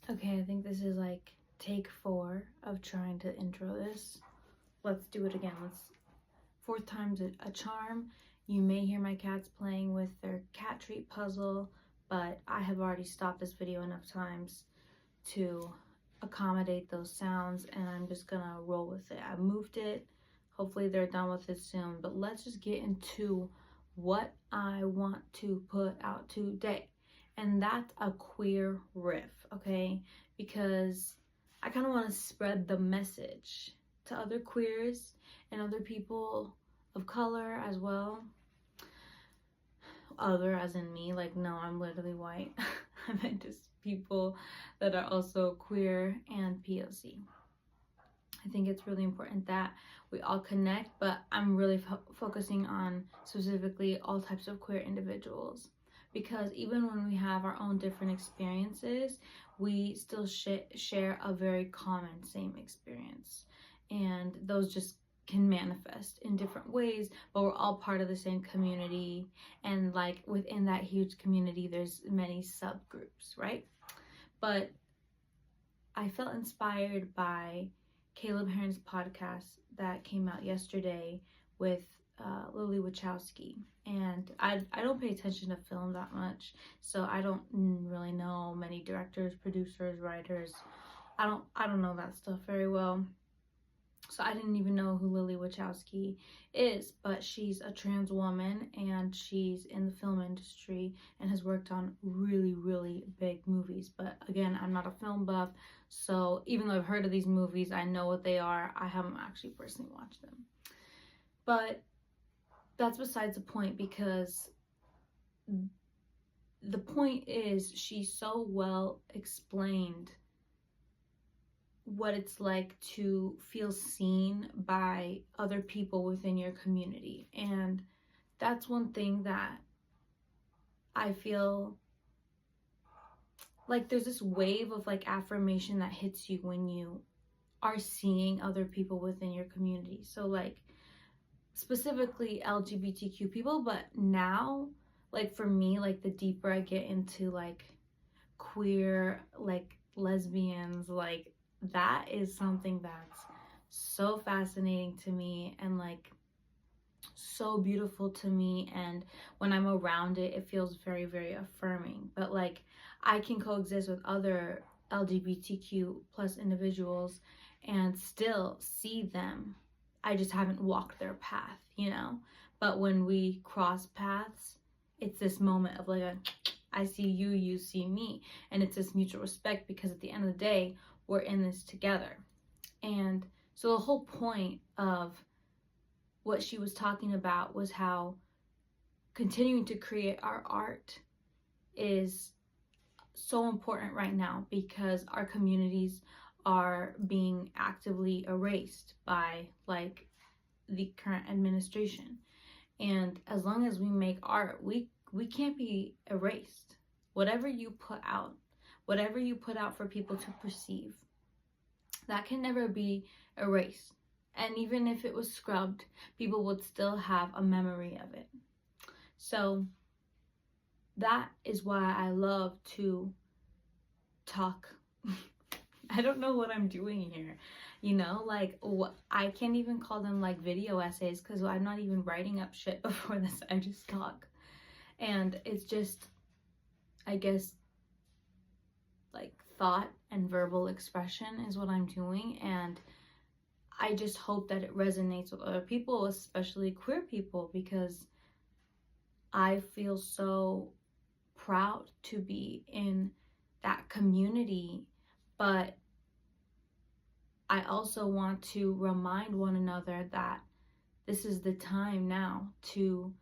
Okay, I think this is like take 4 of trying to intro this. Let's do it again. Fourth time's a charm. You may hear my cats playing with their cat treat puzzle, but I have already stopped this video enough times to accommodate those sounds, and I'm just gonna roll with it. I moved it. Hopefully they're done with it soon, but let's just get into what I want to put out today. And that's a queer riff, okay? Because I kind of want to spread the message to other queers and other people of color as well. Other as in me, like, no, I'm literally white. I meant just people that are also queer and POC. I think it's really important that we all connect, but I'm really focusing on specifically all types of queer individuals, because even when we have our own different experiences, we still share a very common same experience, and those just can manifest in different ways, but we're all part of the same community, and like within that huge community there's many subgroups, right? But I felt inspired by Caleb Heron's podcast that came out yesterday with Lily Wachowski, and I don't pay attention to film that much, so I don't really know many directors, producers, writers. I don't know that stuff very well. So I didn't even know who Lily Wachowski is, but she's a trans woman and she's in the film industry and has worked on really, really big movies. But again, I'm not a film buff, so even though I've heard of these movies, I know what they are. I haven't actually personally watched them. But that's besides the point, because the point is she so well explained what it's like to feel seen by other people within your community. And that's one thing that I feel like there's this wave of like affirmation that hits you when you are seeing other people within your community. So like specifically LGBTQ people, but now like for me, like the deeper I get into like queer, like lesbians, like that is something that's so fascinating to me and like so beautiful to me, and when I'm around it, it feels very, very affirming. But like I can coexist with other LGBTQ plus individuals and still see them. I just haven't walked their path, you know? But when we cross paths, it's this moment of like a I see you, you see me. And it's this mutual respect, because at the end of the day, we're in this together. And so the whole point of what she was talking about was how continuing to create our art is so important right now, because our communities are being actively erased by like the current administration. And as long as we make art, we can't be erased. Whatever you put out for people to perceive, that can never be erased. And even if it was scrubbed, people would still have a memory of it. So that is why I love to talk. I don't know what I'm doing here, you know, like I can't even call them like video essays, because I'm not even writing up shit before this. I just talk, and it's just, I guess, like thought and verbal expression is what I'm doing, and I just hope that it resonates with other people, especially queer people, because I feel so proud to be in that community. But I also want to remind one another that this is the time now to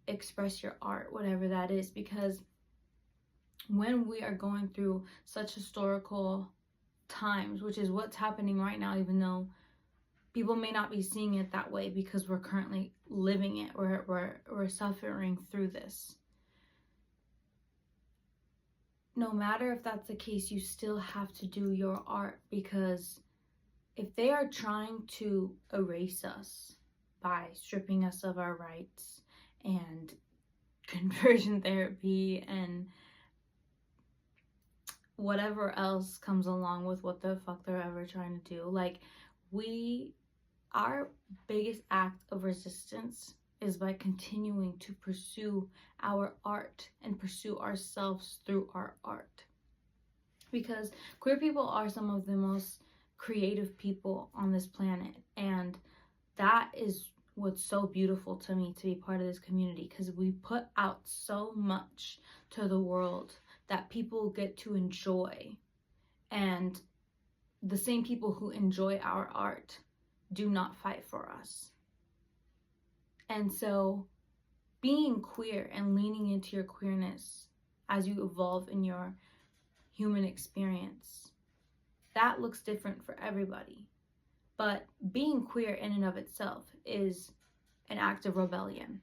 express your art, whatever that is, because when we are going through such historical times, which is what's happening right now, even though people may not be seeing it that way because we're currently living it, we're suffering through this. No matter if that's the case, you still have to do your art, because if they are trying to erase us by stripping us of our rights and conversion therapy and whatever else comes along with what the fuck they're ever trying to do. Like, our biggest act of resistance is by continuing to pursue our art and pursue ourselves through our art. Because queer people are some of the most creative people on this planet, and that is what's so beautiful to me, to be part of this community, because we put out so much to the world that people get to enjoy, and the same people who enjoy our art do not fight for us. And so being queer and leaning into your queerness as you evolve in your human experience, that looks different for everybody. But being queer in and of itself is an act of rebellion.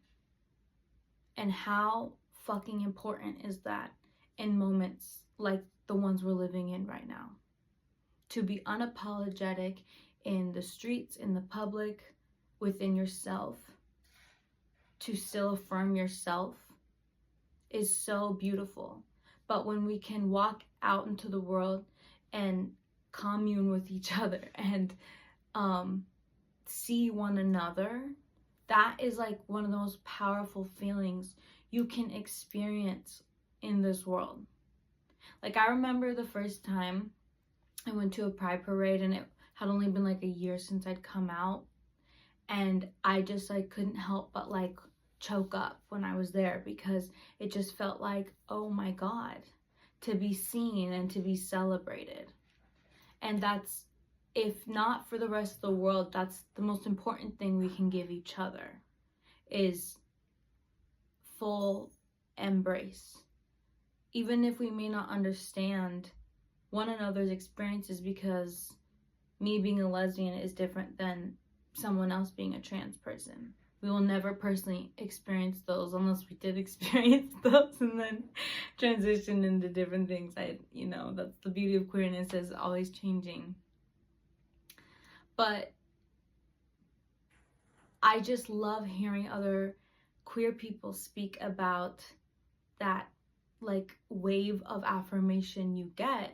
And how fucking important is that in moments like the ones we're living in right now? To be unapologetic in the streets, in the public, within yourself, to still affirm yourself is so beautiful. But when we can walk out into the world and commune with each other and see one another, that is like one of the most powerful feelings you can experience in this world. Like, I remember the first time I went to a pride parade, and it had only been like a year since I'd come out, and I just like couldn't help but like choke up when I was there, because it just felt like, oh my God, to be seen and to be celebrated. And that's, if not for the rest of the world, that's the most important thing we can give each other, is full embrace. Even if we may not understand one another's experiences, because me being a lesbian is different than someone else being a trans person. We will never personally experience those unless we did experience those and then transition into different things. That's the beauty of queerness, is always changing. But I just love hearing other queer people speak about that like wave of affirmation you get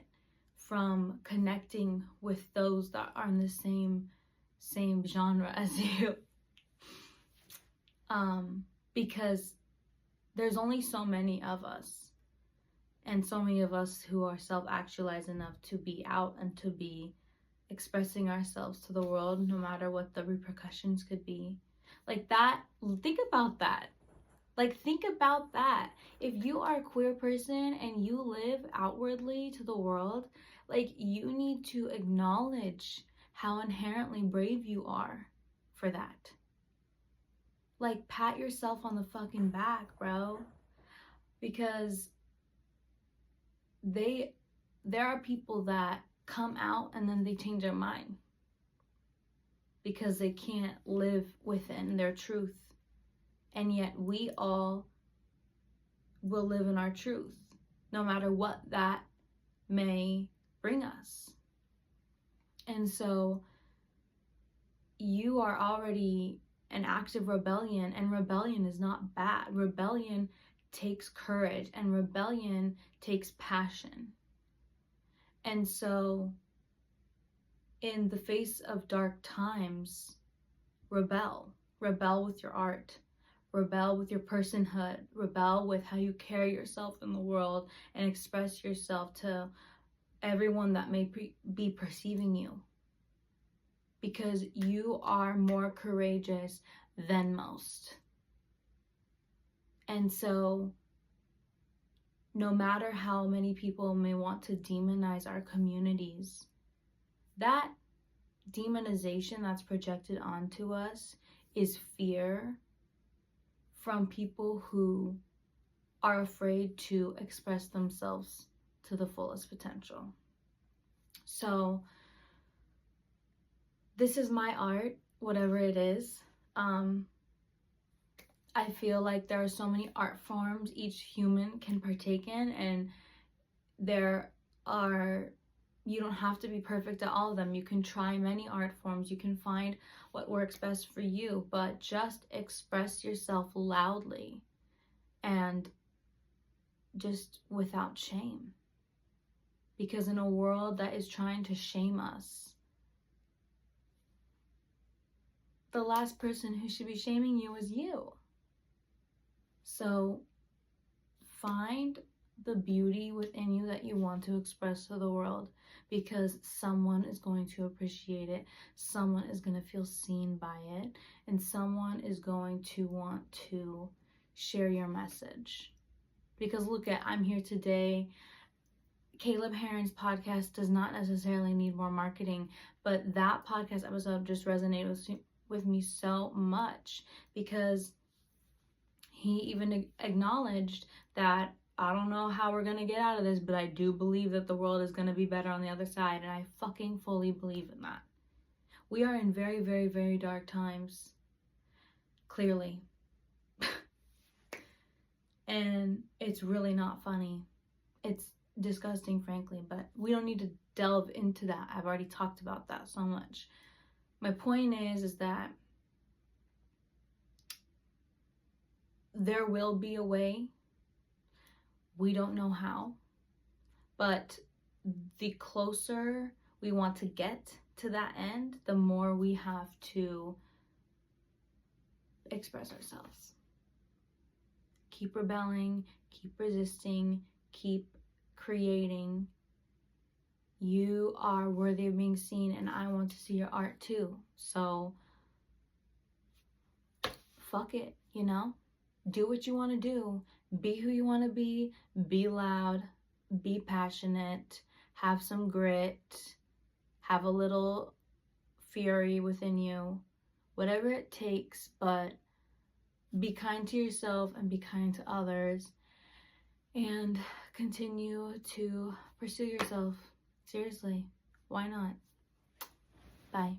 from connecting with those that are in the same genre as you. Because there's only so many of us, and so many of us who are self-actualized enough to be out and to be expressing ourselves to the world, no matter what the repercussions could be. Like that, think about that. Think about that. If you are a queer person and you live outwardly to the world, you need to acknowledge how inherently brave you are for that. Pat yourself on the fucking back, bro. Because there are people that come out and then they change their mind because they can't live within their truth. And yet we all will live in our truth, no matter what that may bring us. And so you are already an act of rebellion, and rebellion is not bad. Rebellion takes courage, and rebellion takes passion. And so in the face of dark times, rebel with your art, rebel with your personhood, rebel with how you carry yourself in the world, and express yourself to everyone that may be perceiving you. Because you are more courageous than most. And so, no matter how many people may want to demonize our communities, that demonization that's projected onto us is fear from people who are afraid to express themselves to the fullest potential. So, this is my art, whatever it is. I feel like there are so many art forms each human can partake in, and you don't have to be perfect at all of them. You can try many art forms. You can find what works best for you, but just express yourself loudly and just without shame. Because in a world that is trying to shame us, the last person who should be shaming you is you. So find the beauty within you that you want to express to the world, because someone is going to appreciate it, someone is going to feel seen by it, and someone is going to want to share your message. Because look at, I'm here today. Caleb Heron's podcast does not necessarily need more marketing, but that podcast episode just resonated with me so much, because he even acknowledged that I don't know how we're going to get out of this, but I do believe that the world is going to be better on the other side, and I fucking fully believe in that. We are in very, very, very dark times, clearly. And it's really not funny. It's disgusting, frankly, but we don't need to delve into that. I've already talked about that so much. My point is that there will be a way. We don't know how, but the closer we want to get to that end, the more we have to express ourselves. Keep rebelling, keep resisting, keep creating. You are worthy of being seen, and I want to see your art too. So fuck it, you know? Do what you want to do. Be who you want to be loud, be passionate, have some grit, have a little fury within you, whatever it takes, but be kind to yourself and be kind to others, and continue to pursue yourself. Seriously, why not? Bye.